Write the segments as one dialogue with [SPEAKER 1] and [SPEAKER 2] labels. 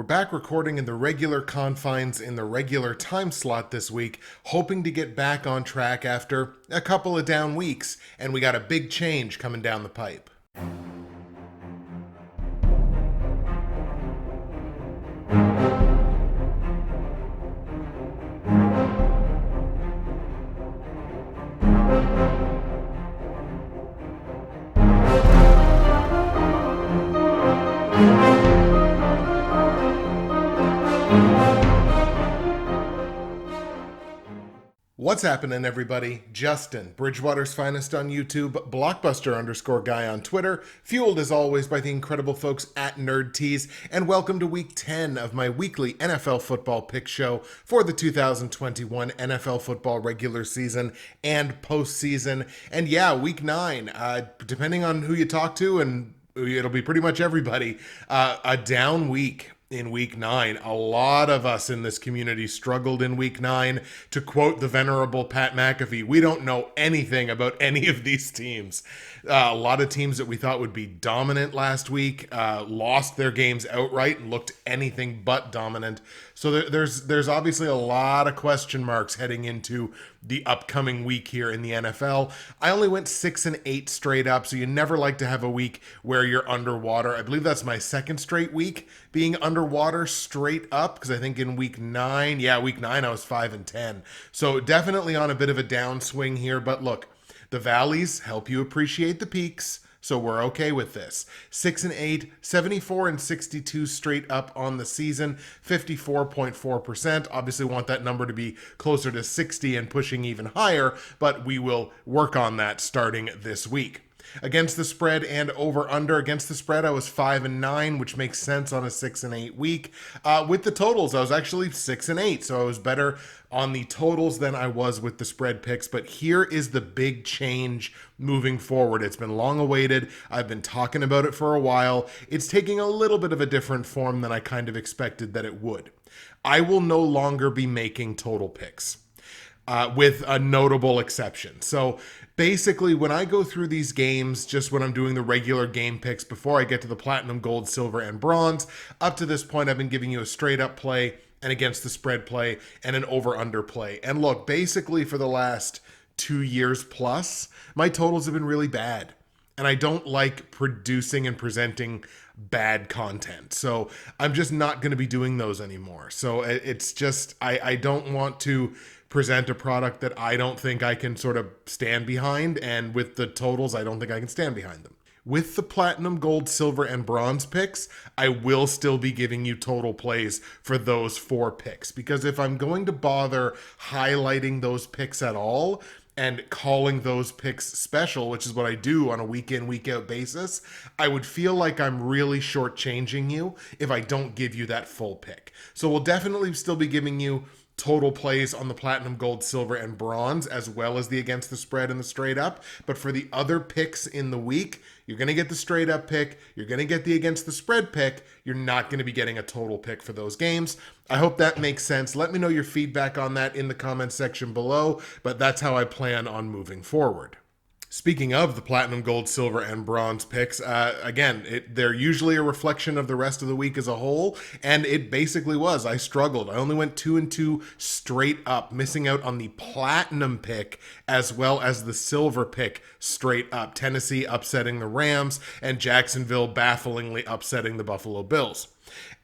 [SPEAKER 1] We're back recording in the regular confines in the regular time slot this week, hoping to get back on track after a couple of down weeks, and we got a big change coming down the pipe. What's happening, everybody? Justin, Bridgewater's finest on YouTube, Blockbuster_guy on Twitter, fueled as always by the incredible folks at NerdTees, and welcome to week 10 of my weekly NFL football pick show for the 2021 NFL football regular season and postseason. And yeah, week 9, depending on who you talk to, and it'll be pretty much everybody, a down week. In week 9, a lot of us in this community struggled in week 9. To quote the venerable Pat McAfee, we don't know anything about any of these teams. A lot of teams that we thought would be dominant last week lost their games outright and looked anything but dominant. So there's obviously a lot of question marks heading into the upcoming week here in the NFL. I only went 6-8 straight up, so you never like to have a week where you're underwater. I believe that's my second straight week being underwater straight up, because I think in week 9 I was 5-10. So definitely on a bit of a downswing here, but look, the valleys help you appreciate the peaks. So we're okay with this. 6-8, 74-62 straight up on the season, 54.4%. Obviously want that number to be closer to 60 and pushing even higher, but we will work on that starting this week. Against the spread and over-under. Against the spread, I was 5-9, which makes sense on a 6-8 week. With the totals, I was actually 6-8, so I was better on the totals than I was with the spread picks. But here is the big change moving forward. It's been long awaited. I've been talking about it for a while. It's taking a little bit of a different form than I kind of expected that it would. I will no longer be making total picks. With a notable exception. So basically, when I go through these games, just when I'm doing the regular game picks before I get to the platinum, gold, silver, and bronze, up to this point, I've been giving you a straight up play, and against the spread play, and an over-under play. And look, basically for the last 2 years plus, my totals have been really bad. And I don't like producing and presenting bad content. So I'm just not going to be doing those anymore. So it's just, I don't want to present a product that I don't think I can sort of stand behind. And with the totals, I don't think I can stand behind them. With the platinum, gold, silver, and bronze picks, I will still be giving you total plays for those 4 picks. Because if I'm going to bother highlighting those picks at all and calling those picks special, which is what I do on a week in, week out basis, I would feel like I'm really shortchanging you if I don't give you that full pick. So we'll definitely still be giving you total plays on the platinum, gold, silver, and bronze, as well as the against the spread and the straight up. But for the other picks in the week, you're going to get the straight up pick. You're going to get the against the spread pick. You're not going to be getting a total pick for those games. I hope that makes sense. Let me know your feedback on that in the comments section below, but that's how I plan on moving forward. Speaking of the platinum, gold, silver, and bronze picks, again, they're usually a reflection of the rest of the week as a whole, and it basically was. I struggled. I only went 2-2 straight up, missing out on the platinum pick as well as the silver pick straight up. Tennessee upsetting the Rams, and Jacksonville bafflingly upsetting the Buffalo Bills.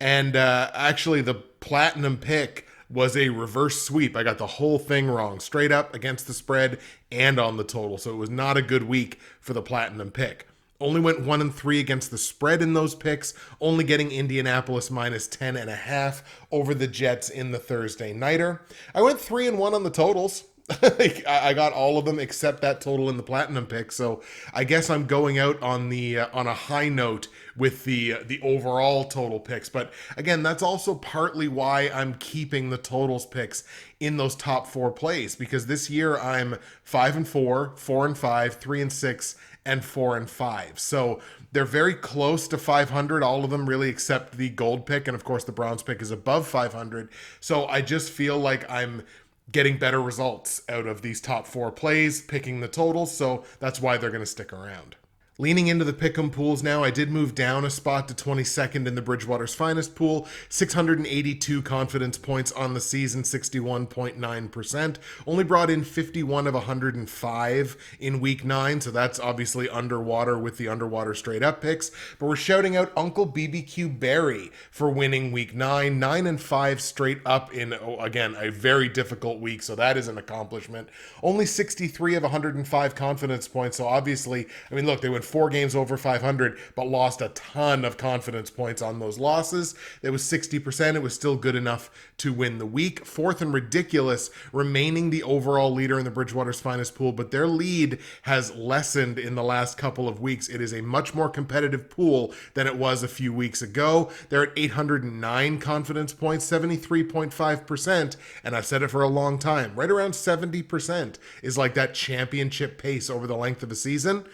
[SPEAKER 1] And actually, the platinum pick was a reverse sweep. I got the whole thing wrong, straight up against the spread and on the total. So it was not a good week for the platinum pick. Only went 1-3 against the spread in those picks, only getting Indianapolis minus 10.5 over the Jets in the Thursday nighter. I went 3-1 on the totals. I got all of them except that total in the platinum pick. So I guess I'm going out on the on a high note with the overall total picks. But again, that's also partly why I'm keeping the totals picks in those top 4 plays, because this year I'm 5-4, 4-5, 3-6, and 4-5. So they're very close to 500, all of them really, except the gold pick, and of course the bronze pick is above 500. So I just feel like I'm getting better results out of these top 4 plays, picking the totals, so that's why they're going to stick around. Leaning into the pick'em pools now, I did move down a spot to 22nd in the Bridgewater's Finest pool, 682 confidence points on the season, 61.9%. Only brought in 51 of 105 in week 9, so that's obviously underwater with the underwater straight up picks. But we're shouting out Uncle BBQ Barry for winning week 9, 9 and 5 straight up in, again, a very difficult week, so that is an accomplishment. Only 63 of 105 confidence points, so obviously, I mean, look, they went 4 games over 500, but lost a ton of confidence points on those losses. It was 60%. It was still good enough to win the week. Fourth and Ridiculous, remaining the overall leader in the Bridgewater's Finest pool, but their lead has lessened in the last couple of weeks. It is a much more competitive pool than it was a few weeks ago. They're at 809 confidence points, 73.5%, and I've said it for a long time, right around 70% is like that championship pace over the length of a season.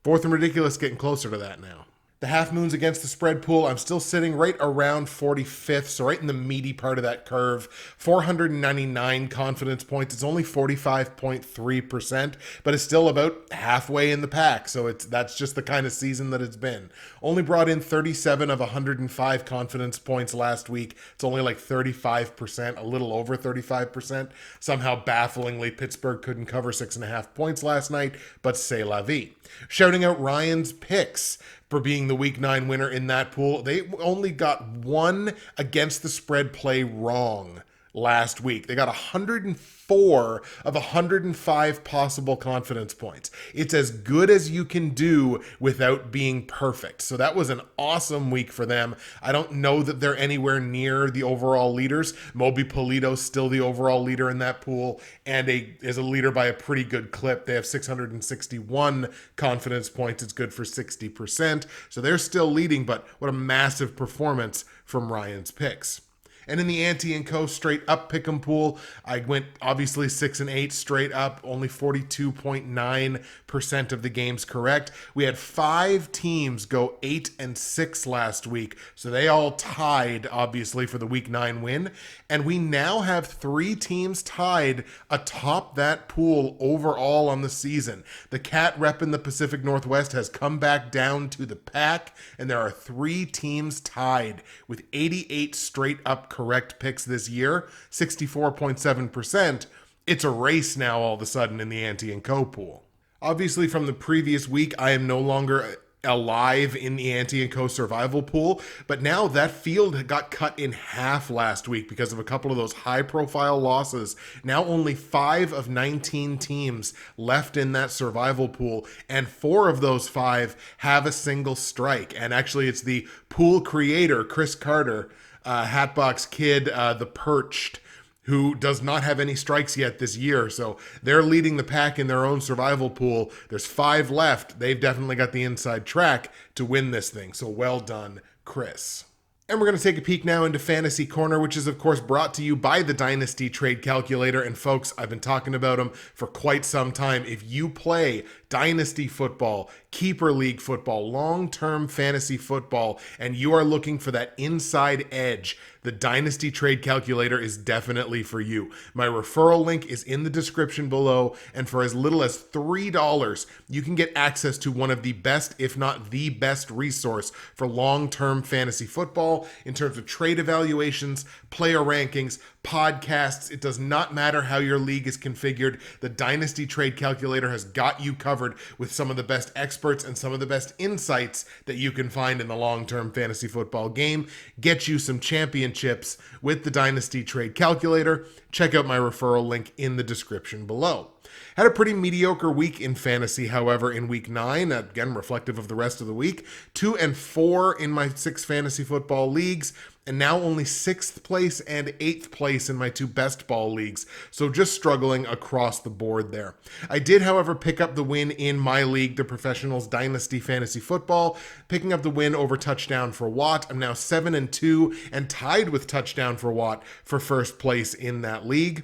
[SPEAKER 1] Fourth and Ridiculous getting closer to that now. The half moons against the spread pool, I'm still sitting right around 45th, so right in the meaty part of that curve. 499 confidence points. It's only 45.3%, but it's still about halfway in the pack, so that's just the kind of season that it's been. Only brought in 37 of 105 confidence points last week. It's only like 35%, a little over 35%. Somehow, bafflingly, Pittsburgh couldn't cover 6.5 points last night, but c'est la vie. Shouting out Ryan's picks for being the week 9 winner in that pool. They only got one against the spread play wrong last week. They got 104 of 105 possible confidence points. It's as good as you can do without being perfect. So that was an awesome week for them. I don't know that they're anywhere near the overall leaders. Moby Pulido still the overall leader in that pool and is a leader by a pretty good clip. They have 661 confidence points. It's good for 60%. So they're still leading, but what a massive performance from Ryan's picks. And in the Ante & Co. straight up pick'em pool, I went obviously 6 and 8 straight up, only 42.9% of the games correct. We had 5 teams go 8 and 6 last week, so they all tied obviously for the week 9 win. And we now have 3 teams tied atop that pool overall on the season. The Cat rep in the Pacific Northwest has come back down to the pack, and there are 3 teams tied with 88 straight up correct picks this year, 64.7%. It's a race now all of a sudden in the Ante & Co. pool. Obviously from the previous week, I am no longer alive in the Ante & Co. survival pool, but now that field got cut in half last week because of a couple of those high-profile losses. Now only 5 of 19 teams left in that survival pool, and 4 of those 5 have a single strike. And actually, it's the pool creator, Chris Carter, Hatbox Kid, the Perched, who does not have any strikes yet this year. So they're leading the pack in their own survival pool. There's 5 left. They've definitely got the inside track to win this thing. So well done, Chris. And we're going to take a peek now into Fantasy Corner, which is, of course, brought to you by the Dynasty Trade Calculator. And folks, I've been talking about them for quite some time. If you play Dynasty football, Keeper League football, long-term fantasy football, and you are looking for that inside edge, the Dynasty Trade Calculator is definitely for you. My referral link is in the description below, and for as little as $3, you can get access to one of the best, if not the best resource for long-term fantasy football in terms of trade evaluations, player rankings, podcasts. It does not matter how your league is configured. The Dynasty Trade Calculator has got you covered with some of the best experts and some of the best insights that you can find in the long-term fantasy football game. Get you some championships with the Dynasty Trade Calculator. Check out my referral link in the description below. Had a pretty mediocre week in fantasy, however, in week 9, again, reflective of the rest of the week. 2 and 4 in my 6 fantasy football leagues, and now only 6th place and 8th place in my 2 best ball leagues. So just struggling across the board there. I did, however, pick up the win in my league, the Professionals Dynasty Fantasy Football, picking up the win over Touchdown for Watt. I'm now 7 and 2 and tied with Touchdown for Watt for first place in that league.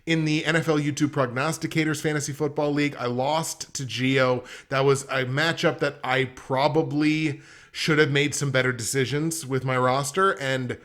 [SPEAKER 1] In the NFL YouTube Prognosticators Fantasy Football League, I lost to Gio. That was a matchup that I probably should have made some better decisions with my roster, and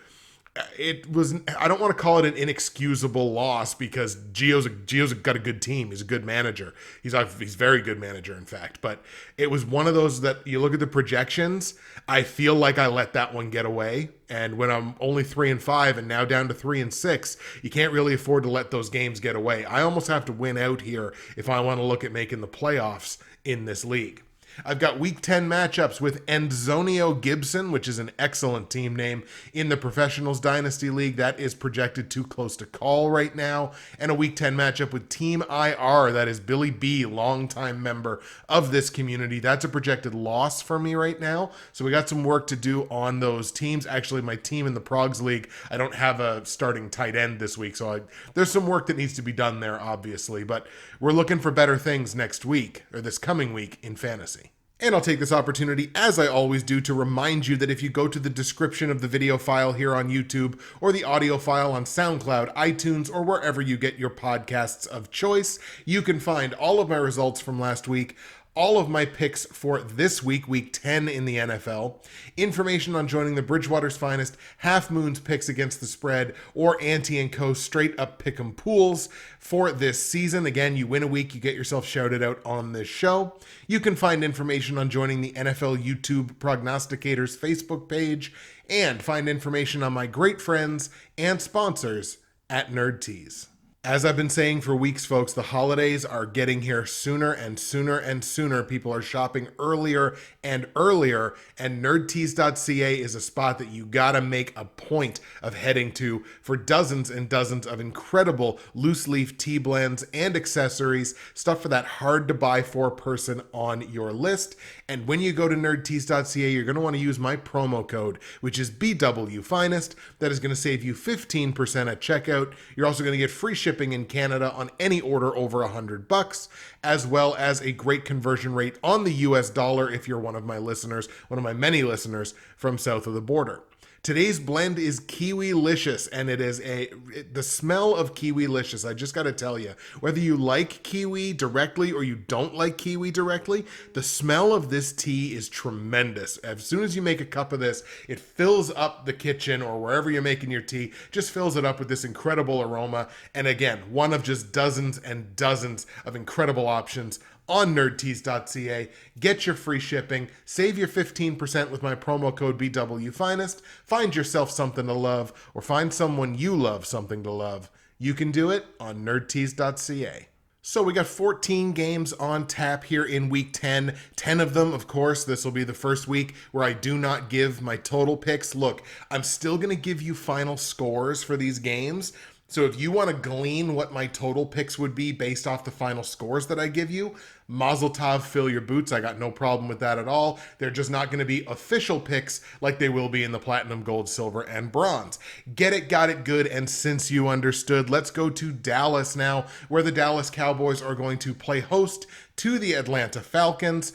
[SPEAKER 1] it was, I don't want to call it an inexcusable loss because Gio's got a good team. He's a good manager. He's a very good manager, in fact. But it was one of those that you look at the projections, I feel like I let that one get away. And when I'm only 3-5 and now down to 3-6, you can't really afford to let those games get away. I almost have to win out here if I want to look at making the playoffs in this league. I've got Week 10 matchups with Enzonio Gibson, which is an excellent team name in the Professionals Dynasty League. That is projected too close to call right now. And a Week 10 matchup with Team IR. That is Billy B, longtime member of this community. That's a projected loss for me right now. So we got some work to do on those teams. Actually, my team in the Progs League, I don't have a starting tight end this week. So there's some work that needs to be done there, obviously. But we're looking for better things next week, or this coming week, in fantasy. And I'll take this opportunity, as I always do, to remind you that if you go to the description of the video file here on YouTube or the audio file on SoundCloud, iTunes, or wherever you get your podcasts of choice, you can find all of my results from last week, all of my picks for this week, Week 10 in the NFL, information on joining the Bridgewater's Finest Half Moon's picks against the spread, or Ante & Co. straight up pick'em pools for this season. Again, you win a week, you get yourself shouted out on this show. You can find information on joining the NFL YouTube Prognosticators Facebook page, and find information on my great friends and sponsors at Nerd Tees. As I've been saying for weeks, folks, the holidays are getting here sooner and sooner and sooner. People are shopping earlier and earlier, and nerdtees.ca is a spot that you gotta make a point of heading to for dozens and dozens of incredible loose leaf tea blends and accessories, stuff for that hard to buy for person on your list. And when you go to nerdtees.ca, you're gonna wanna use my promo code, which is BWFinest. That is gonna save you 15% at checkout. You're also gonna get free shipping in Canada on any order over $100, as well as a great conversion rate on the US dollar if you're one of my listeners, one of my many listeners from south of the border. Today's blend is Kiwi-licious, and it is the smell of Kiwi-licious. I just got to tell you, whether you like kiwi directly or you don't like kiwi directly, the smell of this tea is tremendous. As soon as you make a cup of this, it fills up the kitchen or wherever you're making your tea, just fills it up with this incredible aroma. And again, one of just dozens and dozens of incredible options on nerdtees.ca. Get your free shipping, save your 15% with my promo code BWFinest, find yourself something to love, or find someone you love something to love. You can do it on nerdtees.ca. So we got 14 games on tap here in Week 10. 10 of them, of course, this will be the first week where I do not give my total picks. Look, I'm still going to give you final scores for these games. So if you want to glean what my total picks would be based off the final scores that I give you, Mazel Tov, fill your boots. I got no problem with that at all. They're just not going to be official picks like they will be in the platinum, gold, silver, and bronze. Get it, got it, good. And since you understood, let's go to Dallas now, where the Dallas Cowboys are going to play host to the Atlanta Falcons.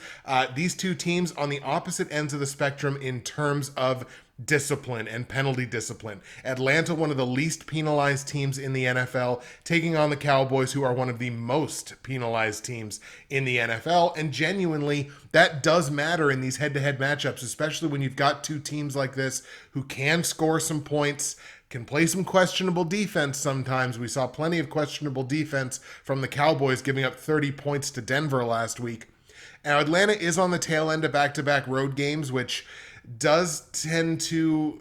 [SPEAKER 1] These two teams on the opposite ends of the spectrum in terms of discipline and penalty discipline. Atlanta, one of the least penalized teams in the NFL, taking on the Cowboys, who are one of the most penalized teams in the NFL. And genuinely, that does matter in these head-to-head matchups, especially when you've got two teams like this who can score some points, can play some questionable defense sometimes. We saw plenty of questionable defense from the Cowboys giving up 30 points to Denver last week. Now, Atlanta is on the tail end of back-to-back road games, which does tend to,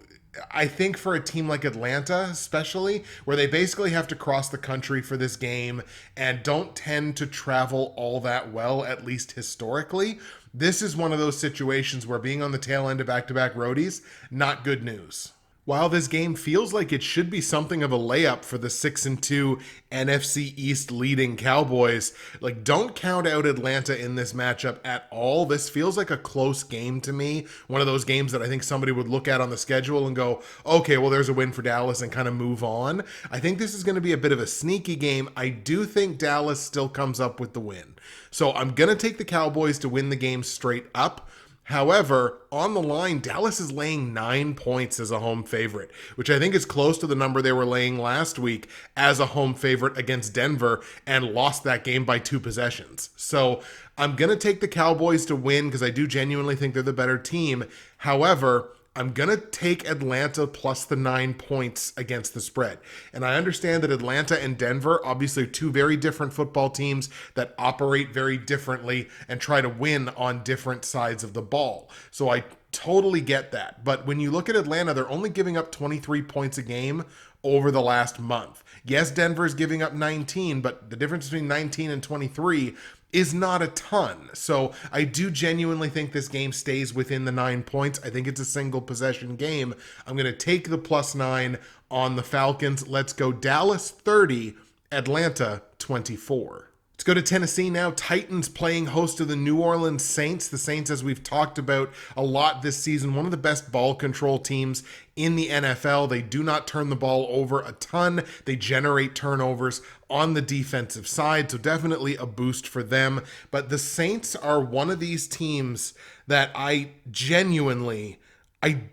[SPEAKER 1] I think for a team like Atlanta especially, where they basically have to cross the country for this game and don't tend to travel all that well, at least historically, this is one of those situations where being on the tail end of back-to-back roadies, not good news. While this game feels like it should be something of a layup for the 6-2 NFC East leading Cowboys, don't count out Atlanta in this matchup at all. This feels like a close game to me. One of those games that I think somebody would look at on the schedule and go, okay, well, there's a win for Dallas, and kind of move on. I think this is going to be a bit of a sneaky game. I do think Dallas still comes up with the win. So I'm going to take the Cowboys to win the game straight up. However, on the line, Dallas is laying 9 points as a home favorite, which I think is close to the number they were laying last week as a home favorite against Denver and lost that game by 2 possessions. So I'm going to take the Cowboys to win because I do genuinely think they're the better team. However, I'm going to take Atlanta plus the 9 points against the spread. And I understand that Atlanta and Denver, obviously two very different football teams that operate very differently and try to win on different sides of the ball. So I totally get that. But when you look at Atlanta, they're only giving up 23 points a game over the last month. Yes, Denver's giving up 19, but the difference between 19 and 23 is not a ton. So I do genuinely think this game stays within the 9 points. I think it's a single possession game. I'm going to take the plus 9 on the Falcons. Let's go Dallas 30, Atlanta 24. Let's go to Tennessee now. Titans playing host to the New Orleans Saints. The Saints, as we've talked about a lot this season, one of the best ball control teams in the NFL. They do not turn the ball over a ton. They generate turnovers on the defensive side, so definitely a boost for them. But the Saints are one of these teams that I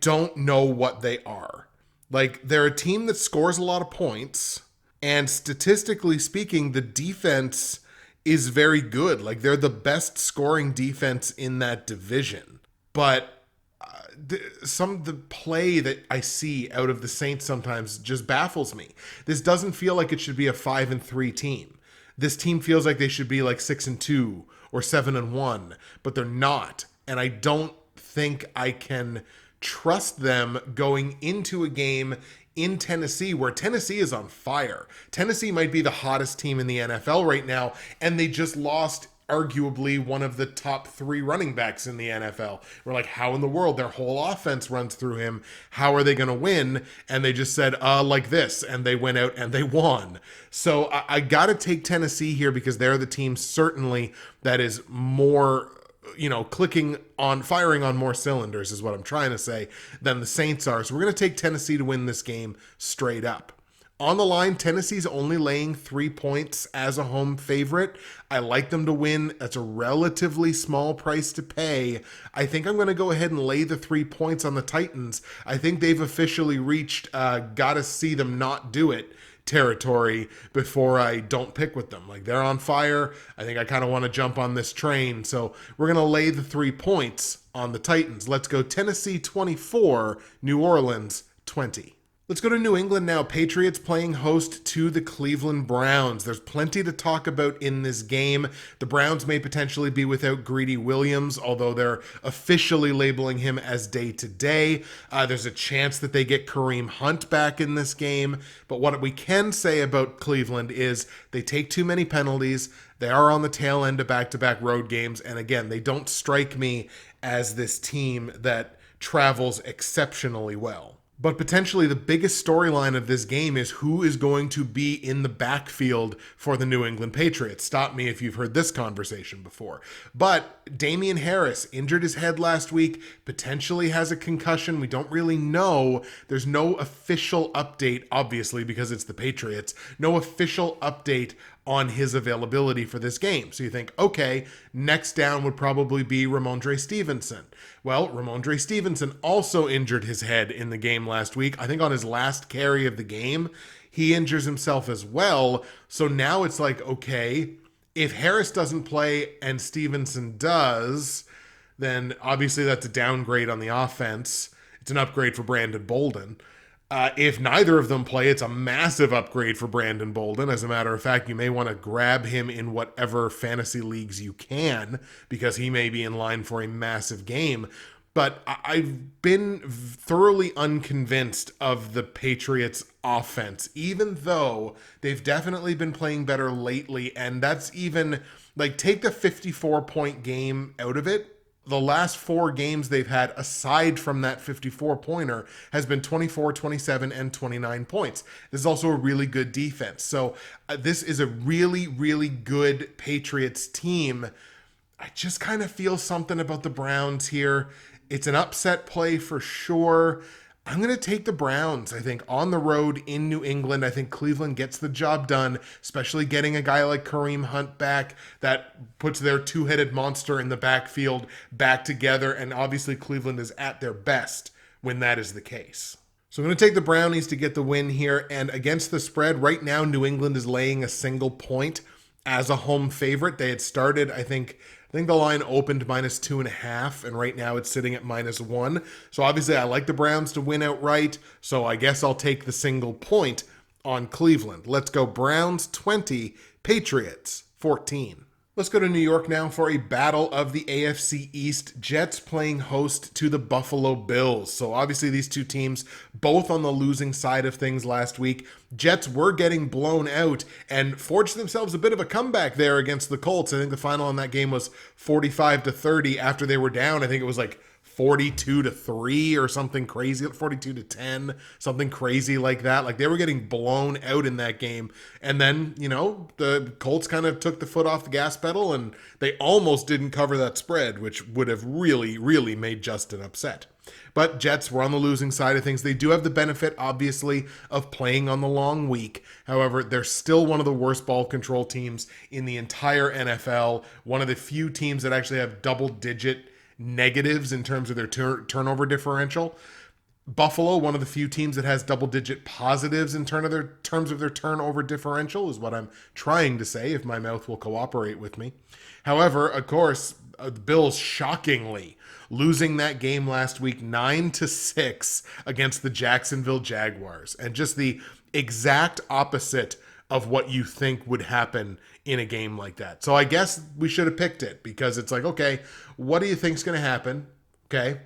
[SPEAKER 1] don't know what they are. Like, they're a team that scores a lot of points, and statistically speaking, the defense is very good. Like, they're the best scoring defense in that division. But some of the play that I see out of the Saints sometimes just baffles me. This doesn't feel like it should be a 5-3 team. This team feels like they should be like 6-2 or 7-1, but they're not. And I don't think I can trust them going into a game in Tennessee, where Tennessee is on fire. Tennessee might be the hottest team in the NFL right now, and they just lost arguably one of the top 3 running backs in the NFL. We're like, how in the world? Their whole offense runs through him. How are they going to win? And they just said, like this, and they went out and they won. So I got to take Tennessee here because they're the team certainly that is more, firing on more cylinders is what I'm trying to say than the Saints are. So we're going to take Tennessee to win this game straight up. On the line, Tennessee's only laying 3 points as a home favorite. I like them to win. That's a relatively small price to pay. I think I'm going to go ahead and lay the 3 points on the Titans. I think they've officially reached gotta see them not do it territory before I don't pick with them. Like, they're on fire. I think I kind of want to jump on this train. So we're going to lay the 3 points on the Titans. Let's go Tennessee 24, New Orleans 20. Let's go to New England now. Patriots playing host to the Cleveland Browns. There's plenty to talk about in this game. The Browns may potentially be without Greedy Williams, although they're officially labeling him as day-to-day. There's a chance that they get Kareem Hunt back in this game. But what we can say about Cleveland is they take too many penalties. They are on the tail end of back-to-back road games. And again, they don't strike me as this team that travels exceptionally well. But potentially the biggest storyline of this game is who is going to be in the backfield for the New England Patriots. Stop me if you've heard this conversation before. But Damian Harris injured his head last week, potentially has a concussion. We don't really know. There's no official update, obviously, because it's the Patriots. No official update on his availability for this game. So you think, okay, next down would probably be Ramondre Stevenson. Well, Ramondre Stevenson also injured his head in the game last week. I think on his last carry of the game, he injures himself as well. So now it's like, okay, if Harris doesn't play and Stevenson does, then obviously that's a downgrade on the offense. It's an upgrade for Brandon Bolden. If neither of them play, it's a massive upgrade for Brandon Bolden. As a matter of fact, you may want to grab him in whatever fantasy leagues you can, because he may be in line for a massive game. But I've been thoroughly unconvinced of the Patriots' offense, even though they've definitely been playing better lately. And that's even, like, take the 54-point game out of it. The last 4 games they've had, aside from that 54-pointer, has been 24, 27, and 29 points. This is also a really good defense. So this is a really, really good Patriots team. I just kind of feel something about the Browns here. It's an upset play for sure. I'm going to take the Browns, I think, on the road in New England. I think Cleveland gets the job done, especially getting a guy like Kareem Hunt back that puts their two-headed monster in the backfield back together. And obviously Cleveland is at their best when that is the case. So I'm going to take the Brownies to get the win here. And against the spread, right now New England is laying a single point as a home favorite. They had started, I think, I think the line opened -2.5, and right now it's sitting at -1. So obviously I like the Browns to win outright, so I guess I'll take the single point on Cleveland. Let's go Browns 20, Patriots 14. Let's go to New York now for a battle of the AFC East. Jets playing host to the Buffalo Bills. So obviously these two teams both on the losing side of things last week. Jets were getting blown out and forged themselves a bit of a comeback there against the Colts. I think the final on that game was 45-30 after they were down. I think it was like 42-3 or something crazy, 42-10, something crazy like that. Like they were getting blown out in that game. And then, the Colts kind of took the foot off the gas pedal and they almost didn't cover that spread, which would have really, really made Justin upset. But Jets were on the losing side of things. They do have the benefit, obviously, of playing on the long week. However, they're still one of the worst ball control teams in the entire NFL. One of the few teams that actually have double-digit negatives in terms of their turnover differential. Buffalo, one of the few teams that has double-digit positives in terms of their turnover differential, is what I'm trying to say, if my mouth will cooperate with me. However, of course, the Bills shockingly losing that game last week 9-6 against the Jacksonville Jaguars, and just the exact opposite of what you think would happen in a game like that. So I guess we should have picked it because it's like, okay, what do you think's going to happen? Okay,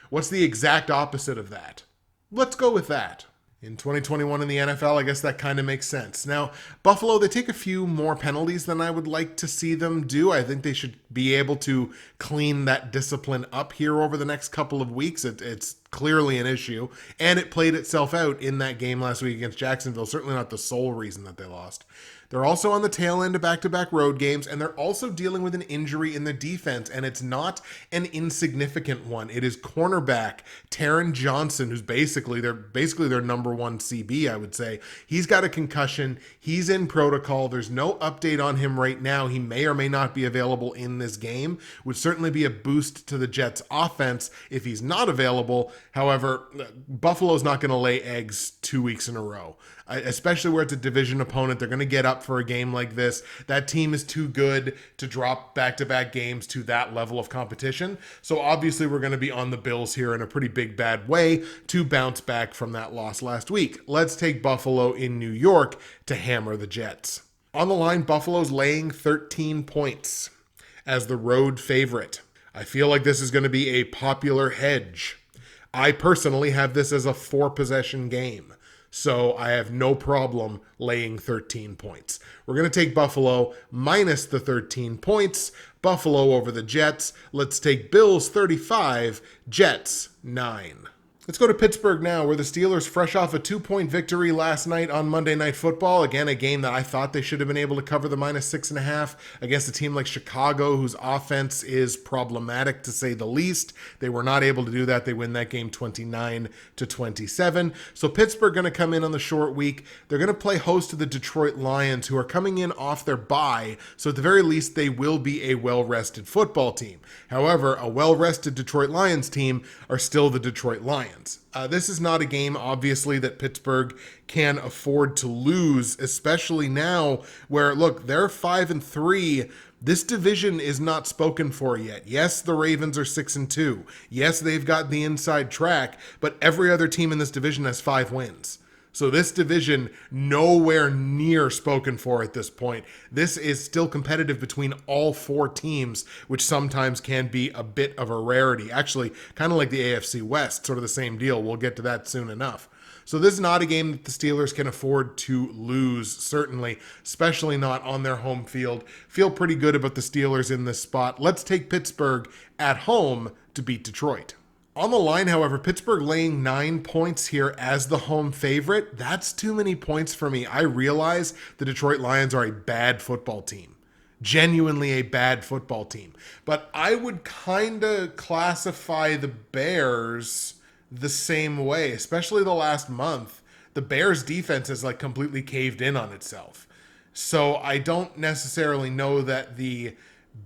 [SPEAKER 1] what's the exact opposite of that? Let's go with that. In 2021 in the NFL, I guess that kind of makes sense. Now, Buffalo, they take a few more penalties than I would like to see them do. I think they should be able to clean that discipline up here over the next couple of weeks. It's clearly an issue, and it played itself out in that game last week against Jacksonville. Certainly not the sole reason that they lost. They're also on the tail end of back-to-back road games, and they're also dealing with an injury in the defense, and it's not an insignificant one. It is cornerback Taron Johnson, who's basically their number one CB, I would say. He's got a concussion. He's in protocol. There's no update on him right now. He may or may not be available in this game. Would certainly be a boost to the Jets' offense if he's not available. However, Buffalo's not going to lay eggs 2 weeks in a row, especially where it's a division opponent. They're going to get up for a game like this. That team is too good to drop back-to-back games to that level of competition. So obviously we're going to be on the Bills here in a pretty big bad way to bounce back from that loss last week. Let's take Buffalo in New York to hammer the Jets. On the line, Buffalo's laying 13 points as the road favorite. I feel like this is going to be a popular hedge. I personally have this as a 4-possession game. So I have no problem laying 13 points. We're going to take Buffalo minus the 13 points. Buffalo over the Jets. Let's take Bills 35, Jets 9. Let's go to Pittsburgh now, where the Steelers, fresh off a 2-point victory last night on Monday Night Football. Again, a game that I thought they should have been able to cover the -6.5 against a team like Chicago, whose offense is problematic to say the least. They were not able to do that. They win that game 29-27. So Pittsburgh going to come in on the short week. They're going to play host to the Detroit Lions, who are coming in off their bye. So at the very least, they will be a well-rested football team. However, a well-rested Detroit Lions team are still the Detroit Lions. This is not a game, obviously, that Pittsburgh can afford to lose, especially now where, look, they're 5-3. This division is not spoken for yet. Yes, the Ravens are 6-2. Yes, they've got the inside track, but every other team in this division has 5 wins. So this division, nowhere near spoken for at this point. This is still competitive between all 4 teams, which sometimes can be a bit of a rarity. Actually, kind of like the AFC West, sort of the same deal. We'll get to that soon enough. So this is not a game that the Steelers can afford to lose, certainly, especially not on their home field. Feel pretty good about the Steelers in this spot. Let's take Pittsburgh at home to beat Detroit. On the line, however, Pittsburgh laying 9 points here as the home favorite. That's too many points for me. I realize the Detroit Lions are a bad football team. Genuinely a bad football team. But I would kind of classify the Bears the same way, especially the last month. The Bears defense has completely caved in on itself. So I don't necessarily know that the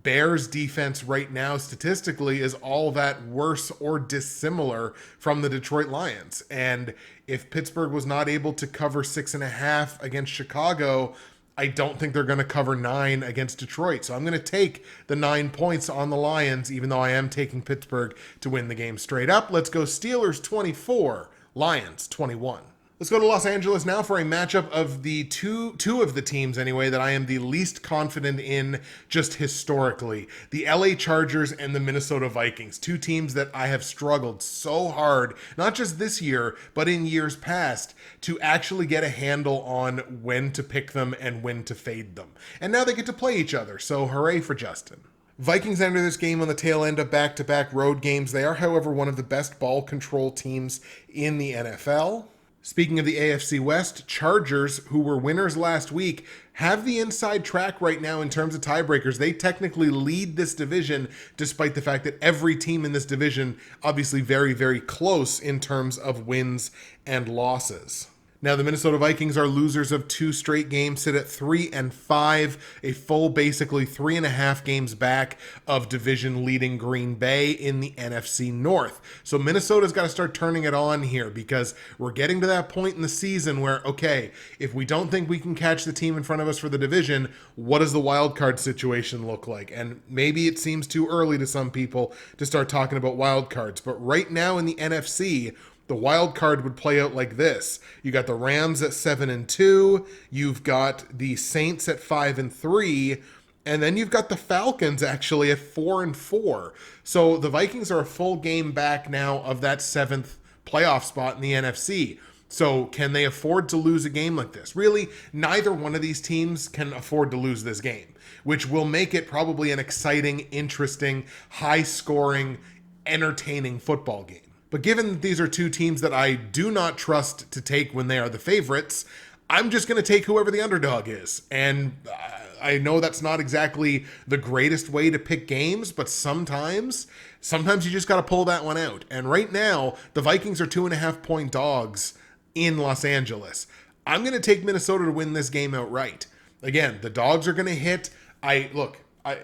[SPEAKER 1] Bears defense right now statistically is all that worse or dissimilar from the Detroit Lions. And if Pittsburgh was not able to cover 6.5 against Chicago, I don't think they're going to cover 9 against Detroit. So I'm going to take the 9 points on the Lions, even though I am taking Pittsburgh to win the game straight up. Let's go Steelers 24, Lions 21. Let's go to Los Angeles now for a matchup of the two of the teams anyway that I am the least confident in just historically. The LA Chargers and the Minnesota Vikings. Two teams that I have struggled so hard, not just this year, but in years past, to actually get a handle on when to pick them and when to fade them. And now they get to play each other, so hooray for Justin. Vikings enter this game on the tail end of back-to-back road games. They are, however, one of the best ball control teams in the NFL. Speaking of the AFC West, Chargers, who were winners last week, have the inside track right now in terms of tiebreakers. They technically lead this division, despite the fact that every team in this division, obviously very, very close in terms of wins and losses. Now, the Minnesota Vikings are losers of 2 straight games, sit at 3-5, a full basically 3.5 games back of division leading Green Bay in the NFC North. So Minnesota's got to start turning it on here because we're getting to that point in the season where, okay, if we don't think we can catch the team in front of us for the division, what does the wild card situation look like? And maybe it seems too early to some people to start talking about wild cards, but right now in the NFC, the wild card would play out like this. You got the Rams at 7-2, you've got the Saints at 5-3, and then you've got the Falcons actually at 4-4. So the Vikings are a full game back now of that 7th playoff spot in the NFC. So can they afford to lose a game like this? Really, neither one of these teams can afford to lose this game, which will make it probably an exciting, interesting, high-scoring, entertaining football game. But given that these are two teams that I do not trust to take when they are the favorites, I'm just going to take whoever the underdog is. And I know that's not exactly the greatest way to pick games, but sometimes you just got to pull that one out. And right now, the Vikings are 2.5-point dogs in Los Angeles. I'm going to take Minnesota to win this game outright. Again, the dogs are going to hit.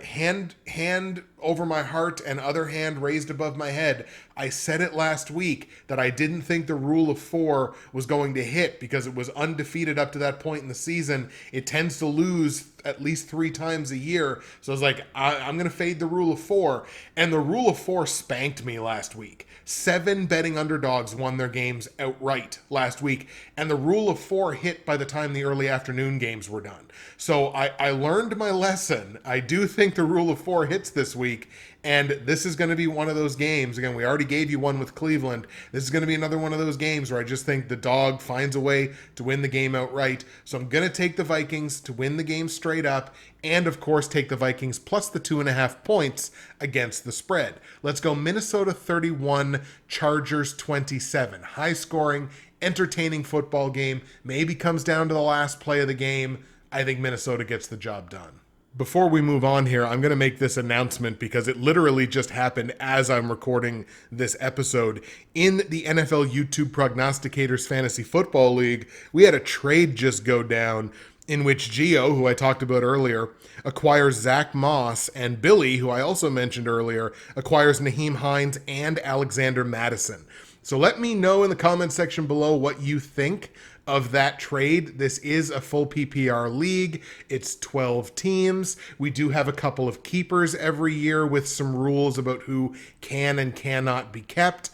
[SPEAKER 1] Hand over my heart and other hand raised above my head. I said it last week that I didn't think the rule of 4 was going to hit because it was undefeated up to that point in the season. It tends to lose at least 3 times a year. So I was like, I'm going to fade the rule of 4. And the rule of 4 spanked me last week. 7 betting underdogs won their games outright last week. And the rule of 4 hit by the time the early afternoon games were done. So I learned my lesson. I do think the rule of 4 hits this week. And this is going to be one of those games. Again, we already gave you one with Cleveland. This is going to be another one of those games where I just think the dog finds a way to win the game outright. So I'm going to take the Vikings to win the game straight up. And, of course, take the Vikings plus the 2.5 points against the spread. Let's go Minnesota 31, Chargers 27. High-scoring, entertaining football game. Maybe comes down to the last play of the game. I think Minnesota gets the job done. Before we move on here, I'm going to make this announcement because it literally just happened as I'm recording this episode. In the NFL YouTube Prognosticators Fantasy Football League, we had a trade just go down in which Gio, who I talked about earlier, acquires Zach Moss, and Billy, who I also mentioned earlier, acquires Nyheim Hines and Alexander Madison. So let me know in the comment section below what you think of that trade. This is a full PPR league. It's 12 teams. We do have a couple of keepers every year with some rules about who can and cannot be kept.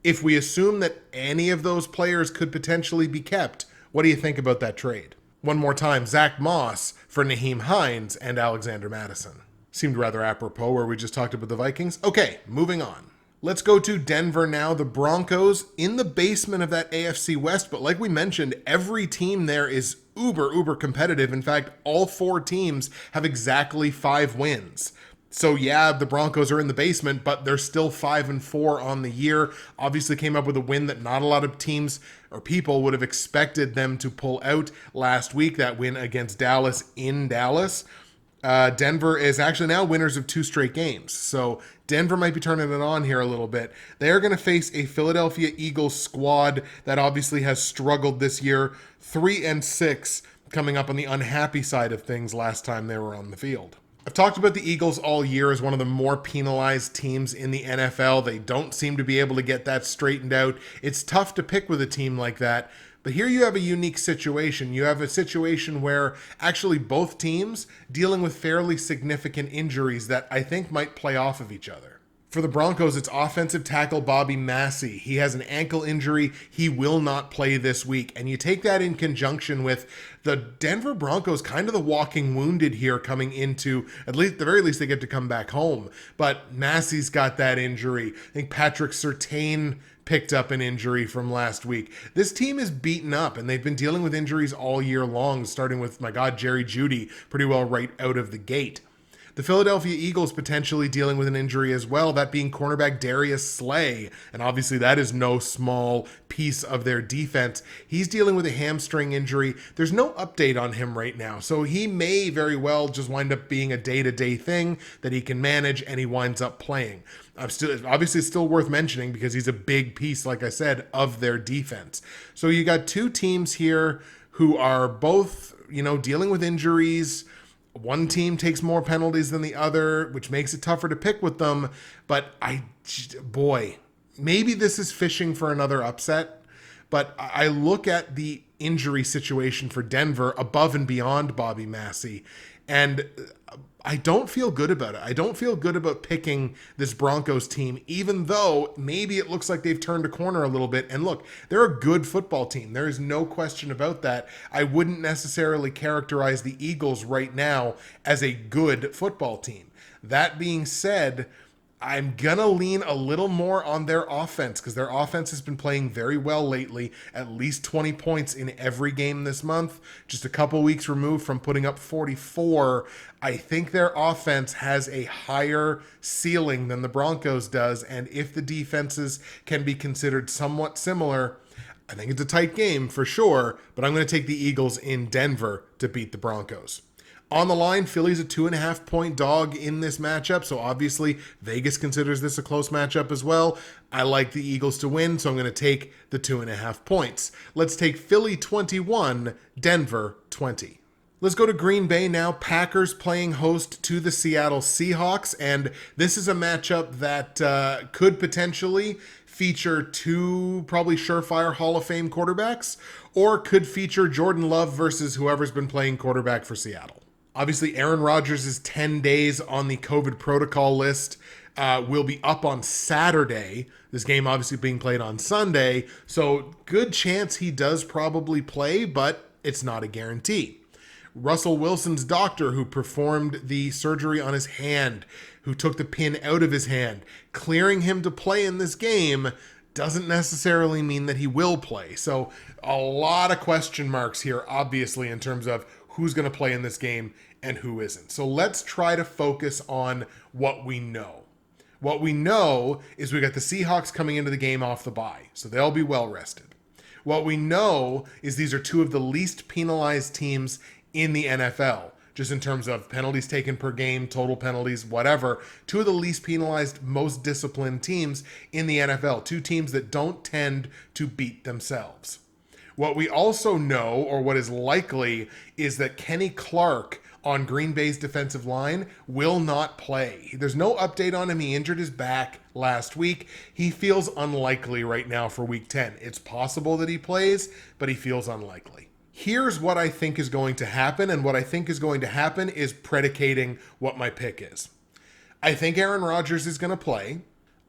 [SPEAKER 1] If we assume that any of those players could potentially be kept, what do you think about that trade? One more time, Zach Moss for Nyheim Hines and Alexander Madison. Seemed rather apropos where we just talked about the Vikings. Okay, moving on. Let's go to Denver now. The Broncos in the basement of that AFC West, but like we mentioned, every team there is uber competitive. In fact, all 4 teams have exactly 5 wins. So yeah, the Broncos are in the basement, but they're still 5-4 on the year. Obviously came up with a win that not a lot of teams or people would have expected them to pull out last week, that win against Dallas in Dallas. Denver is actually now winners of 2 straight games. So Denver might be turning it on here a little bit. They are going to face a Philadelphia Eagles squad that obviously has struggled this year. 3-6 coming up on the unhappy side of things last time they were on the field. I've talked about the Eagles all year as one of the more penalized teams in the NFL. They don't seem to be able to get that straightened out. It's tough to pick with a team like that. But here you have a unique situation. You have a situation where actually both teams dealing with fairly significant injuries that I think might play off of each other. For the Broncos, it's offensive tackle Bobby Massey. He has an ankle injury. He will not play this week. And you take that in conjunction with the Denver Broncos kind of the walking wounded here coming into, at least, the very least, they get to come back home. But Massey's got that injury. I think Patrick Surtain picked up an injury from last week. This team is beaten up, and they've been dealing with injuries all year long, starting with, my God, Jerry Jeudy pretty well right out of the gate. The Philadelphia Eagles potentially dealing with an injury as well, that being cornerback Darius Slay. And obviously that is no small piece of their defense. He's dealing with a hamstring injury. There's no update on him right now. So he may very well just wind up being a day-to-day thing that he can manage, and he winds up playing. Obviously it's still worth mentioning because he's a big piece, like I said, of their defense. So you got two teams here who are both, dealing with injuries. One team takes more penalties than the other, which makes it tougher to pick with them. But maybe this is fishing for another upset. But I look at the injury situation for Denver above and beyond Bobby Massey, and I don't feel good about it. I don't feel good about picking this Broncos team, even though maybe it looks like they've turned a corner a little bit. And look, they're a good football team. There is no question about that. I wouldn't necessarily characterize the Eagles right now as a good football team. That being said, I'm going to lean a little more on their offense because their offense has been playing very well lately, at least 20 points in every game this month. Just a couple weeks removed from putting up 44. I think their offense has a higher ceiling than the Broncos does, and if the defenses can be considered somewhat similar, I think it's a tight game for sure, but I'm going to take the Eagles in Denver to beat the Broncos. On the line, Philly's a 2.5-point dog in this matchup, so obviously Vegas considers this a close matchup as well. I like the Eagles to win, so I'm going to take the 2.5 points. Let's take Philly 21, Denver 20. Let's go to Green Bay now. Packers playing host to the Seattle Seahawks, and this is a matchup that could potentially feature two probably surefire Hall of Fame quarterbacks, or could feature Jordan Love versus whoever's been playing quarterback for Seattle. Obviously, Aaron Rodgers is 10 days on the COVID protocol list. Will be up on Saturday. This game obviously being played on Sunday. So good chance he does probably play, but it's not a guarantee. Russell Wilson's doctor, who performed the surgery on his hand, who took the pin out of his hand, clearing him to play in this game doesn't necessarily mean that he will play. So a lot of question marks here, obviously, in terms of who's going to play in this game and who isn't. So let's try to focus on what we know. What we know is we got the Seahawks coming into the game off the bye, so they'll be well rested. What we know is these are two of the least penalized teams in the NFL, just in terms of penalties taken per game, total penalties, whatever. Two of the least penalized, most disciplined teams in the NFL. Two teams that don't tend to beat themselves. What we also know, or what is likely, is that Kenny Clark on Green Bay's defensive line will not play. There's no update on him. He injured his back last week. He feels unlikely right now for Week 10. It's possible that he plays, but he feels unlikely. Here's what I think is going to happen, and what I think is going to happen is predicating what my pick is. I think Aaron Rodgers is going to play.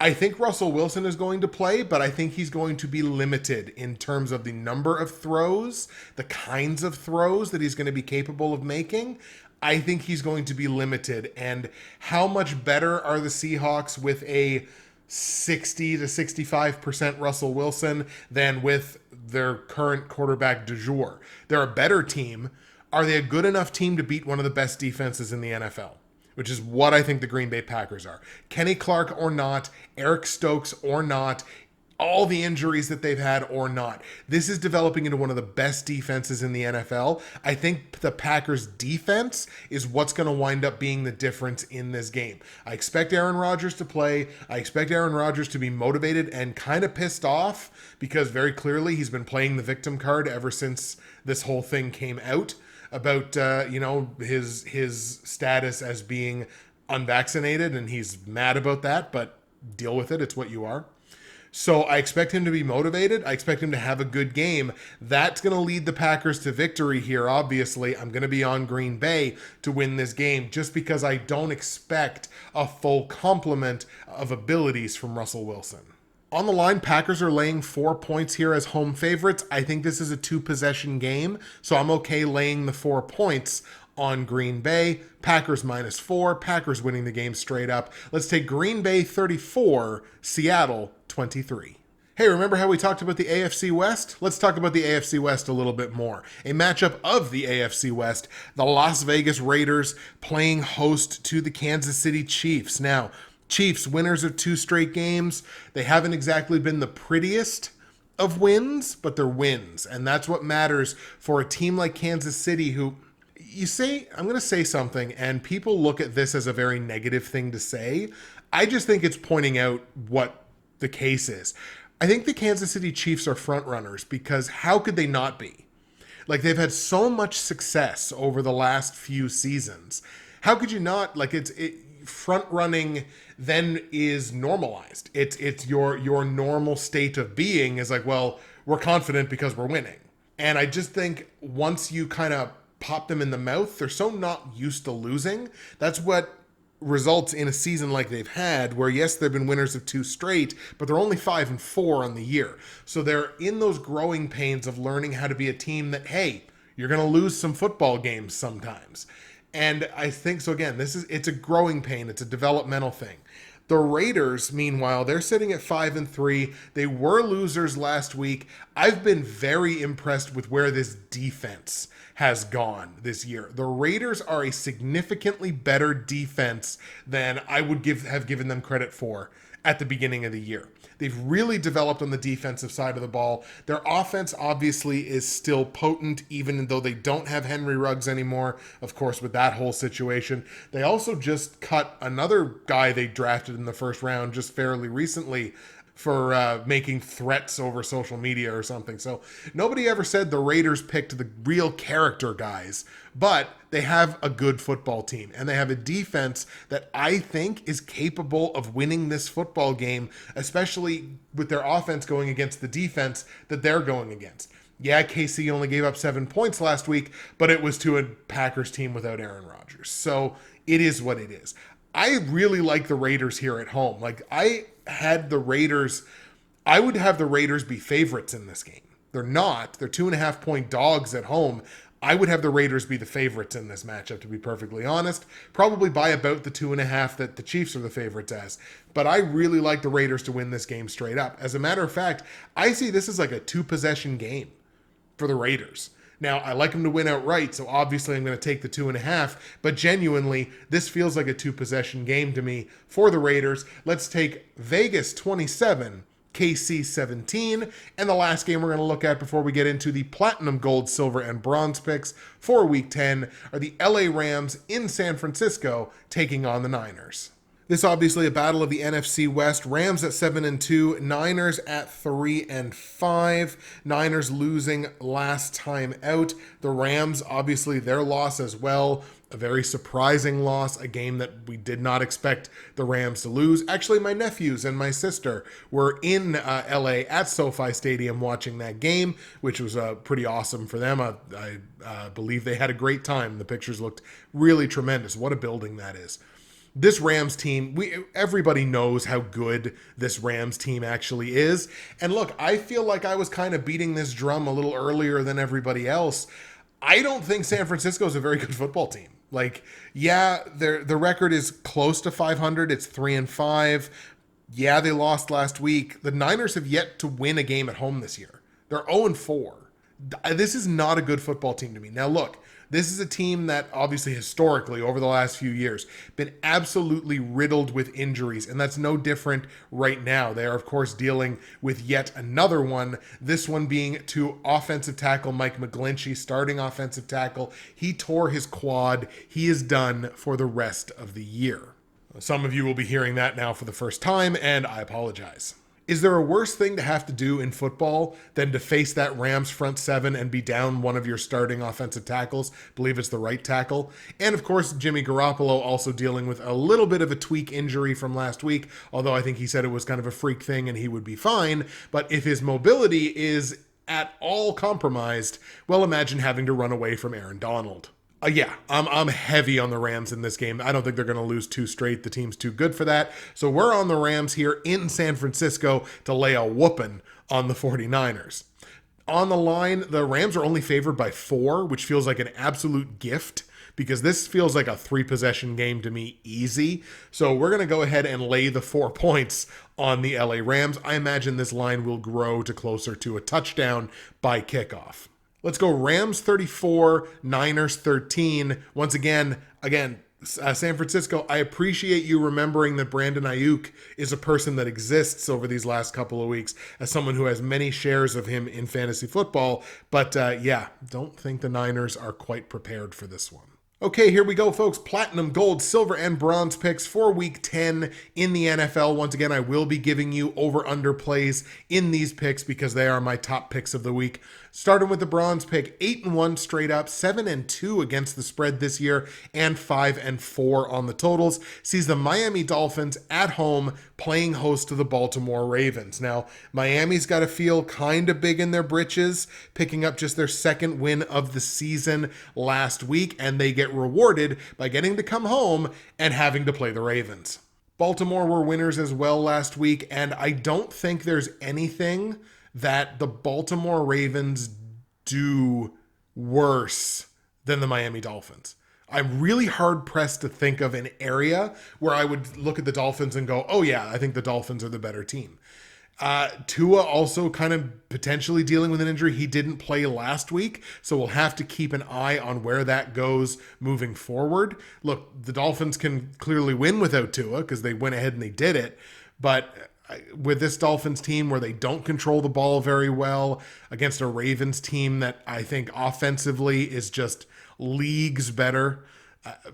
[SPEAKER 1] I think Russell Wilson is going to play, but I think he's going to be limited in terms of the number of throws, the kinds of throws that he's going to be capable of making. I think he's going to be limited. And how much better are the Seahawks with a 60 to 65% Russell Wilson than with their current quarterback du jour? They're a better team. Are they a good enough team to beat one of the best defenses in the NFL? Which is what I think the Green Bay Packers are. Kenny Clark or not, Eric Stokes or not, all the injuries that they've had or not. This is developing into one of the best defenses in the NFL. I think the Packers defense is what's going to wind up being the difference in this game. I expect Aaron Rodgers to play. I expect Aaron Rodgers to be motivated and kind of pissed off because very clearly he's been playing the victim card ever since this whole thing came out about his status as being unvaccinated, and he's mad about that, but deal with it. It's what you are. So I expect him to be motivated. I expect him to have a good game. That's going to lead the Packers to victory here, obviously. I'm going to be on Green Bay to win this game just because I don't expect a full complement of abilities from Russell Wilson. On the line, Packers are laying 4 points here as home favorites. I think this is a 2-possession game, so I'm okay laying the 4 points on Green Bay. Packers -4. Packers winning the game straight up. Let's take Green Bay 34, Seattle 23. Hey, remember how we talked about the AFC West? Let's talk about the AFC West a little bit more. A matchup of the AFC West, the Las Vegas Raiders playing host to the Kansas City Chiefs. Now, Chiefs, winners of 2 straight games. They haven't exactly been the prettiest of wins, but they're wins. And that's what matters for a team like Kansas City who, I'm going to say something, and people look at this as a very negative thing to say. I just think it's pointing out what the case is. I think the Kansas City Chiefs are front runners because how could they not be? Like, they've had so much success over the last few seasons. How could you not? Like, front running then is normalized. It's your normal state of being is like, well, we're confident because we're winning. And I just think once you kind of pop them in the mouth, they're so not used to losing. That's what results in a season like they've had, where yes, they've been winners of 2 straight, but they're only 5-4 on the year. So they're in those growing pains of learning how to be a team that, hey, you're going to lose some football games sometimes. And I think, so again, it's a growing pain. It's a developmental thing. The Raiders, meanwhile, they're sitting at 5-3. They were losers last week. I've been very impressed with where this defense has gone this year. The Raiders are a significantly better defense than I would have given them credit for at the beginning of the year. They've really developed on the defensive side of the ball. Their offense obviously is still potent, even though they don't have Henry Ruggs anymore, of course, with that whole situation. They also just cut another guy they drafted in the first round just fairly recently for making threats over social media or something. So nobody ever said the Raiders picked the real character guys, but they have a good football team and they have a defense that I think is capable of winning this football game, especially with their offense going against the defense that they're going against. Yeah, KC only gave up 7 points last week, but it was to a Packers team without Aaron Rodgers. So it is what it is. I really like the Raiders here at home. Like, I would have the Raiders be favorites in this game. They're not. They're 2.5-point dogs at home. I would have the Raiders be the favorites in this matchup, to be perfectly honest. Probably by about the 2.5 that the Chiefs are the favorites as. But I really like the Raiders to win this game straight up. As a matter of fact, I see this as like a 2-possession game for the Raiders. Now, I like them to win outright, so obviously I'm going to take the 2.5, but genuinely, this feels like a 2-possession game to me for the Raiders. Let's take Vegas 27, KC 17, and the last game we're going to look at before we get into the platinum, gold, silver, and bronze picks for Week 10 are the LA Rams in San Francisco taking on the Niners. This obviously a battle of the NFC West. Rams at 7-2, Niners at 3-5. Niners losing last time out. The Rams, obviously their loss as well. A very surprising loss, a game that we did not expect the Rams to lose. Actually, my nephews and my sister were in LA at SoFi Stadium watching that game, which was pretty awesome for them. I believe they had a great time. The pictures looked really tremendous. What a building that is. This Rams team, everybody knows how good this Rams team actually is. And look, I feel like I was kind of beating this drum a little earlier than everybody else. I don't think San Francisco is a very good football team. Like, yeah, the record is close to 500. It's 3-5. Yeah, they lost last week. The Niners have yet to win a game at home this year. They're 0-4. This is not a good football team to me. Now, look, this is a team that obviously historically over the last few years been absolutely riddled with injuries, and that's no different right now. They are, of course, dealing with yet another one, this one being to offensive tackle Mike McGlinchey, starting offensive tackle. He tore his quad. He is done for the rest of the year. Some of you will be hearing that now for the first time, and I apologize. Is there a worse thing to have to do in football than to face that Rams front seven and be down one of your starting offensive tackles? I believe it's the right tackle. And of course, Jimmy Garoppolo also dealing with a little bit of a tweak injury from last week, although I think he said it was kind of a freak thing and he would be fine. But if his mobility is at all compromised, well, imagine having to run away from Aaron Donald. Yeah, I'm heavy on the Rams in this game. I don't think they're going to lose two straight. The team's too good for that. So we're on the Rams here in San Francisco to lay a whooping on the 49ers. On the line, the Rams are only favored by 4, which feels like an absolute gift because this feels like a 3-possession game to me, easy. So we're going to go ahead and lay the 4 points on the LA Rams. I imagine this line will grow to closer to a touchdown by kickoff. Let's go Rams 34, Niners 13. Once again, San Francisco, I appreciate you remembering that Brandon Ayuk is a person that exists over these last couple of weeks as someone who has many shares of him in fantasy football. But yeah, don't think the Niners are quite prepared for this one. Okay, here we go, folks. Platinum, gold, silver, and bronze picks for Week 10 in the NFL. Once again, I will be giving you over-under plays in these picks because they are my top picks of the week. Starting with the bronze pick, 8-1 straight up, 7-2 against the spread this year, and 5-4 on the totals. Sees the Miami Dolphins at home playing host to the Baltimore Ravens. Now, Miami's got to feel kind of big in their britches, picking up just their second win of the season last week, and they get rewarded by getting to come home and having to play the Ravens. Baltimore were winners as well last week, and I don't think there's anything that the Baltimore Ravens do worse than the Miami Dolphins. I'm really hard pressed to think of an area where I would look at the Dolphins and go, oh yeah, I think the Dolphins are the better team. Tua also kind of potentially dealing with an injury. He didn't play last week, so we'll have to keep an eye on where that goes moving forward. Look, the Dolphins can clearly win without Tua because they went ahead and they did it, but with this Dolphins team where they don't control the ball very well against a Ravens team that I think offensively is just leagues better,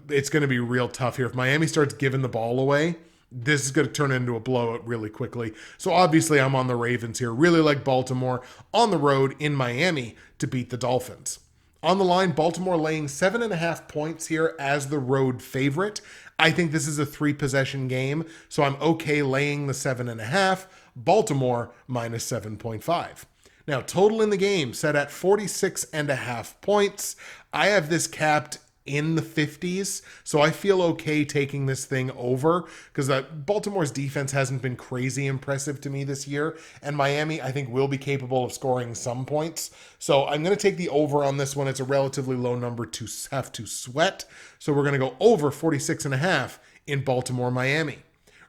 [SPEAKER 1] it's going to be real tough here. If Miami starts giving the ball away, this is going to turn into a blowout really quickly. So obviously I'm on the Ravens here. Really like Baltimore on the road in Miami to beat the Dolphins. On the line, Baltimore laying 7.5 points here as the road favorite. I think this is a 3-possession game, so I'm okay laying the 7.5. Baltimore minus 7.5. Now, total in the game set at 46.5 points. I have this capped in the 50s, so I feel okay taking this thing over because Baltimore's defense hasn't been crazy impressive to me this year, and Miami I think will be capable of scoring some points. So I'm going to take the over on this one. It's a relatively low number to have to sweat, so we're going to go over 46.5 in Baltimore, Miami.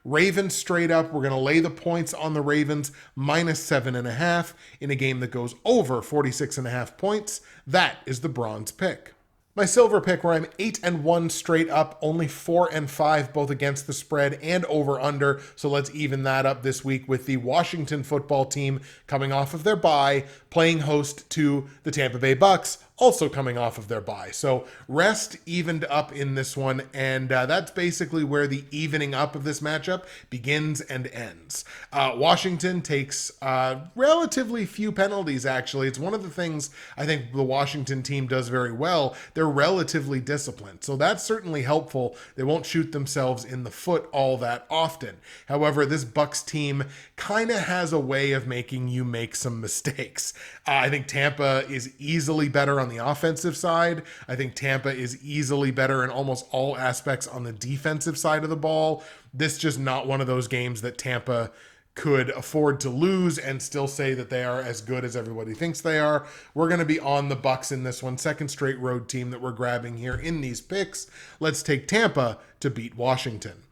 [SPEAKER 1] Ravens straight up, we're going to lay the points on the Ravens minus 7.5 in a game that goes over 46.5 points. That is the bronze pick. My silver pick, where I'm 8-1 straight up, only 4-5 both against the spread and over under. So let's even that up this week with the Washington football team coming off of their bye, playing host to the Tampa Bay Bucks, also coming off of their bye. So rest evened up in this one, and that's basically where the evening up of this matchup begins and ends. Washington takes relatively few penalties, actually. It's one of the things I think the Washington team does very well. They're relatively disciplined, so that's certainly helpful. They won't shoot themselves in the foot all that often. However, this Bucks team kind of has a way of making you make some mistakes. I think Tampa is easily better on the offensive side. I think Tampa is easily better in almost all aspects on the defensive side of the ball. This is just not one of those games that Tampa could afford to lose and still say that they are as good as everybody thinks they are. We're going to be on the Bucks in this one. Second straight road team that we're grabbing here in these picks. Let's take Tampa to beat Washington.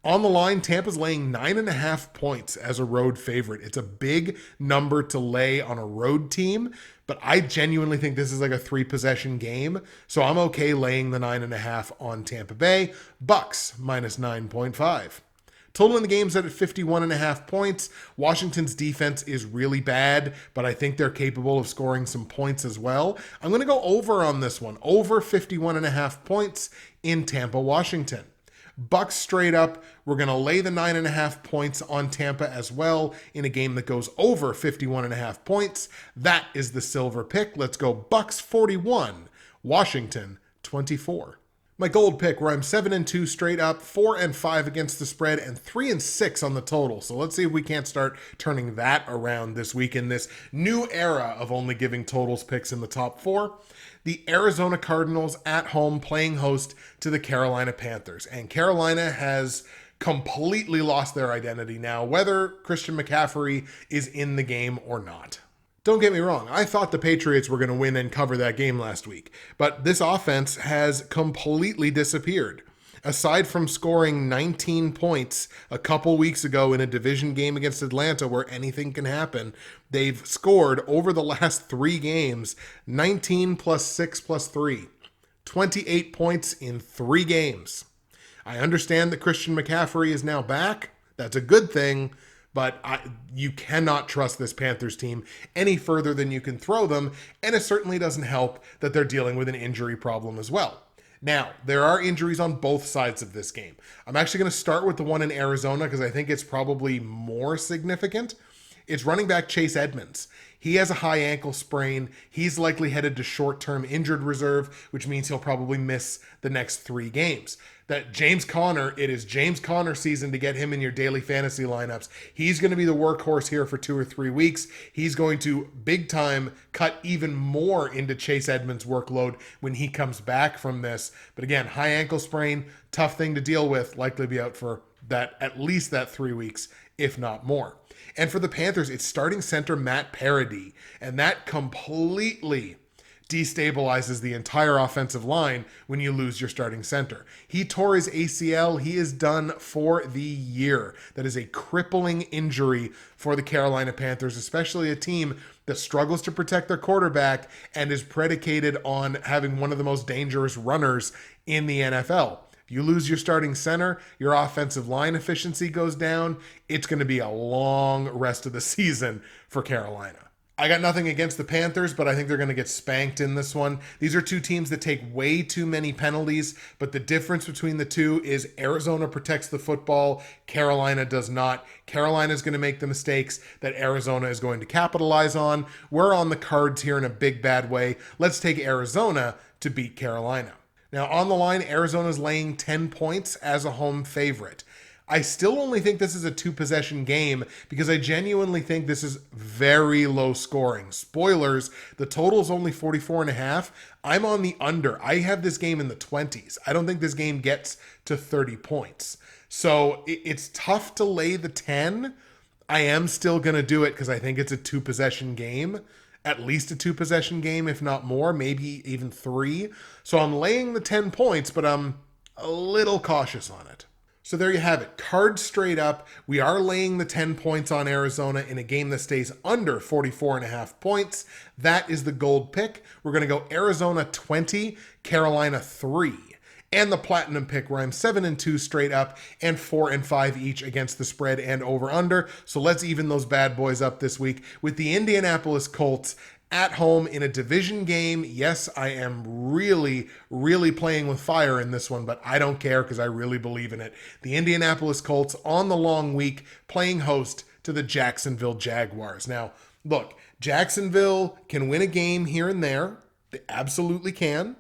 [SPEAKER 1] On the line, Tampa's laying 9.5 points as a road favorite. It's a big number to lay on a road team, but I genuinely think this is like a 3-possession game, so I'm okay laying the 9.5 on Tampa Bay. Bucks minus 9.5. Total in the game is at 51.5 points. Washington's defense is really bad, but I think they're capable of scoring some points as well. I'm going to go over on this one, over 51.5 points in Tampa, Washington. Bucks straight up. We're going to lay the 9.5 points on Tampa as well in a game that goes over 51.5 points. That is the silver pick. Let's go Bucks 41, Washington 24. My gold pick, where I'm 7-2 straight up, 4-5 against the spread, and 3-6 on the total. So let's see if we can't start turning that around this week in this new era of only giving totals picks in the top 4. The Arizona Cardinals at home playing host to the Carolina Panthers. And Carolina has completely lost their identity now, whether Christian McCaffrey is in the game or not. Don't get me wrong, I thought the Patriots were going to win and cover that game last week, but this offense has completely disappeared. Aside from scoring 19 points a couple weeks ago in a division game against Atlanta where anything can happen, they've scored over the last 3 games 19 plus 6 plus 3, 28 points in 3 games. I understand that Christian McCaffrey is now back. That's a good thing. But you cannot trust this Panthers team any further than you can throw them, and it certainly doesn't help that they're dealing with an injury problem as well. Now, there are injuries on both sides of this game. I'm actually going to start with the one in Arizona because I think it's probably more significant. It's running back Chase Edmonds. He has a high ankle sprain. He's likely headed to short-term injured reserve, which means he'll probably miss the next 3 games. That James Conner, it is James Conner season to get him in your daily fantasy lineups. He's going to be the workhorse here for 2 or 3 weeks. He's going to big time cut even more into Chase Edmonds' workload when he comes back from this. But again, high ankle sprain, tough thing to deal with, likely be out for that at least that 3 weeks, if not more. And for the Panthers, it's starting center Matt Paradis, and that completely destabilizes the entire offensive line when you lose your starting center. He tore his ACL. He is done for the year. That is a crippling injury for the Carolina Panthers, especially a team that struggles to protect their quarterback and is predicated on having one of the most dangerous runners in the NFL. If you lose your starting center, your offensive line efficiency goes down. It's going to be a long rest of the season for Carolina. I got nothing against the Panthers, but I think they're going to get spanked in this one. These are 2 teams that take way too many penalties, but the difference between the 2 is Arizona protects the football, Carolina does not. Carolina is going to make the mistakes that Arizona is going to capitalize on. We're on the cards here in a big bad way. Let's take Arizona to beat Carolina. Now on the line, Arizona's laying 10 points as a home favorite. I still only think this is a 2-possession game because I genuinely think this is very low scoring. Spoilers, the total is only 44.5. I'm on the under. I have this game in the 20s. I don't think this game gets to 30 points. So it's tough to lay the 10. I am still going to do it because I think it's a 2-possession game. At least a 2-possession game, if not more, maybe even 3. So I'm laying the 10 points, but I'm a little cautious on it. So there you have it. Cards straight up. We are laying the 10 points on Arizona in a game that stays under 44.5 points. That is the gold pick. We're going to go Arizona 20, Carolina 3. And the platinum pick where I'm 7-2 straight up and 4-5 each against the spread and over under. So let's even those bad boys up this week with the Indianapolis Colts at home in a division game. Yes, I am really playing with fire in this one, but I don't care because I really believe in it. The Indianapolis Colts on the long week playing host to the Jacksonville Jaguars. Now, look, Jacksonville can win a game here and there. They absolutely can,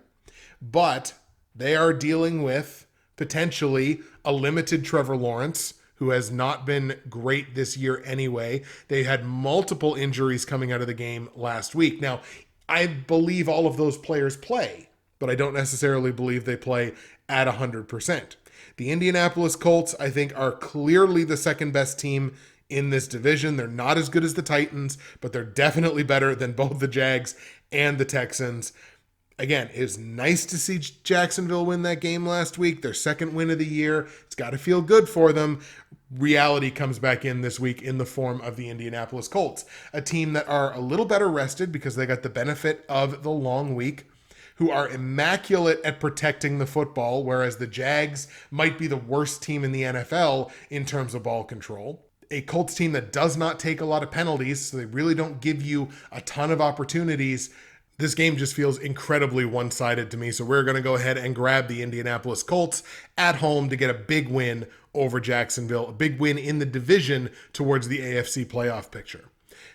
[SPEAKER 1] but they are dealing with potentially a limited Trevor Lawrence, who has not been great this year anyway. They had multiple injuries coming out of the game last week. Now, I believe all of those players play, but I don't necessarily believe they play at 100%. The Indianapolis Colts, I think, are clearly the second best team in this division. They're not as good as the Titans, but they're definitely better than both the Jags and the Texans. Again, it was nice to see Jacksonville win that game last week, their second win of the year. It's got to feel good for them. Reality comes back in this week in the form of the Indianapolis Colts, a team that are a little better rested because they got the benefit of the long week, who are immaculate at protecting the football, whereas the Jags might be the worst team in the NFL in terms of ball control. A Colts team that does not take a lot of penalties, so they really don't give you a ton of opportunities. This game just feels incredibly one-sided to me, so we're going to go ahead and grab the Indianapolis Colts at home to get a big win over Jacksonville, a big win in the division towards the AFC playoff picture.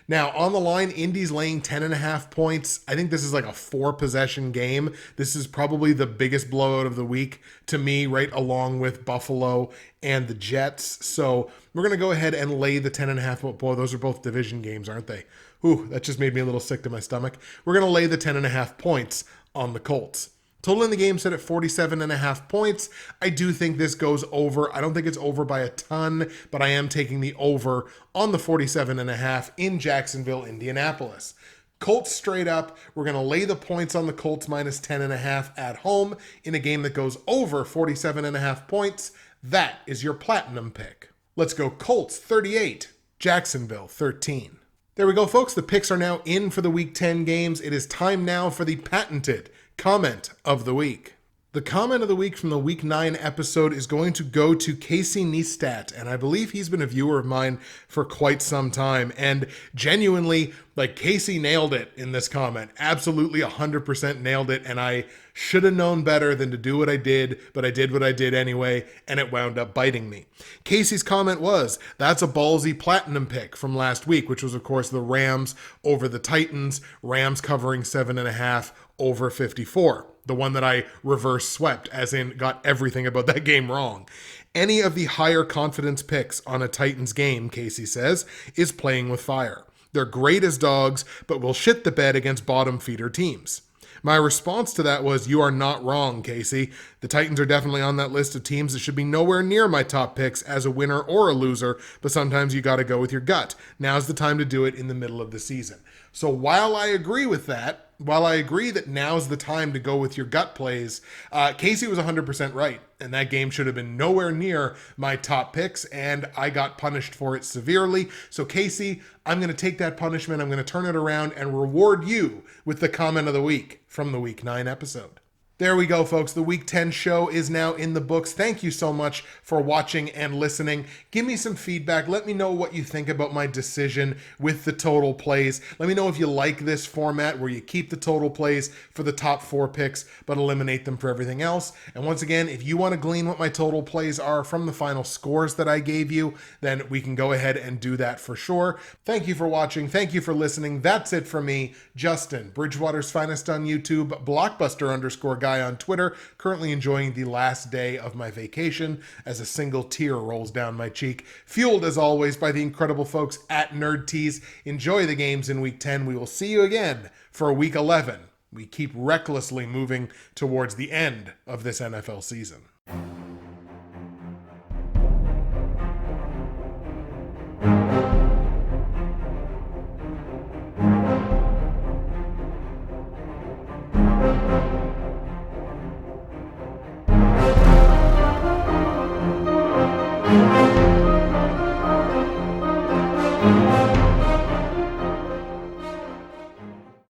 [SPEAKER 1] Now, on the line, Indy's laying 10.5 points. I think this is like a 4-possession game. This is probably the biggest blowout of the week to me, right along with Buffalo and the Jets. So we're going to go ahead and lay the 10.5. Boy, those are both division games, aren't they? Ooh, that just made me a little sick to my stomach. We're going to lay the 10.5 points on the Colts. Total in the game set at 47.5 points. I do think this goes over. I don't think it's over by a ton, but I am taking the over on the 47.5 in Jacksonville, Indianapolis. Colts straight up. We're going to lay the points on the Colts minus 10.5 at home in a game that goes over 47.5 points. That is your platinum pick. Let's go Colts 38, Jacksonville 13. There we go, folks. The picks are now in for the Week 10 games. It is time now for the patented comment of the week. The comment of the week from the Week 9 episode is going to go to Casey Neistat, and I believe he's been a viewer of mine for quite some time, and genuinely, Casey nailed it in this comment. Absolutely 100% nailed it, and I should have known better than to do what I did, but I did what I did anyway, and it wound up biting me. Casey's comment was, that's a ballsy platinum pick from last week, which was, of course, the Rams over the Titans, Rams covering 7.5 over 54. The one that I reverse swept, as in got everything about that game wrong. Any of the higher confidence picks on a Titans game, Casey says, is playing with fire. They're great as dogs, but will shit the bed against bottom feeder teams. My response to that was, you are not wrong, Casey. The Titans are definitely on that list of teams that should be nowhere near my top picks as a winner or a loser, but sometimes you got to go with your gut. Now's the time to do it in the middle of the season. So while I agree with that, while I agree that now's the time to go with your gut plays, Casey was 100% right, and that game should have been nowhere near my top picks, and I got punished for it severely. So Casey, I'm going to take that punishment, I'm going to turn it around and reward you with the comment of the week from the Week 9 episode. There we go, folks. The Week 10 show is now in the books. Thank you so much for watching and listening. Give me some feedback. Let me know what you think about my decision with the total plays. Let me know if you like this format where you keep the total plays for the top 4 picks, but eliminate them for everything else. And once again, if you want to glean what my total plays are from the final scores that I gave you, then we can go ahead and do that for sure. Thank you for watching. Thank you for listening. That's it for me, Justin, Bridgewater's Finest on YouTube, Blockbuster_guy on Twitter, currently enjoying the last day of my vacation as a single tear rolls down my cheek, fueled as always by the incredible folks at NerdTees. Enjoy the games in Week 10. We will see you again for Week 11. We keep recklessly moving towards the end of this NFL season.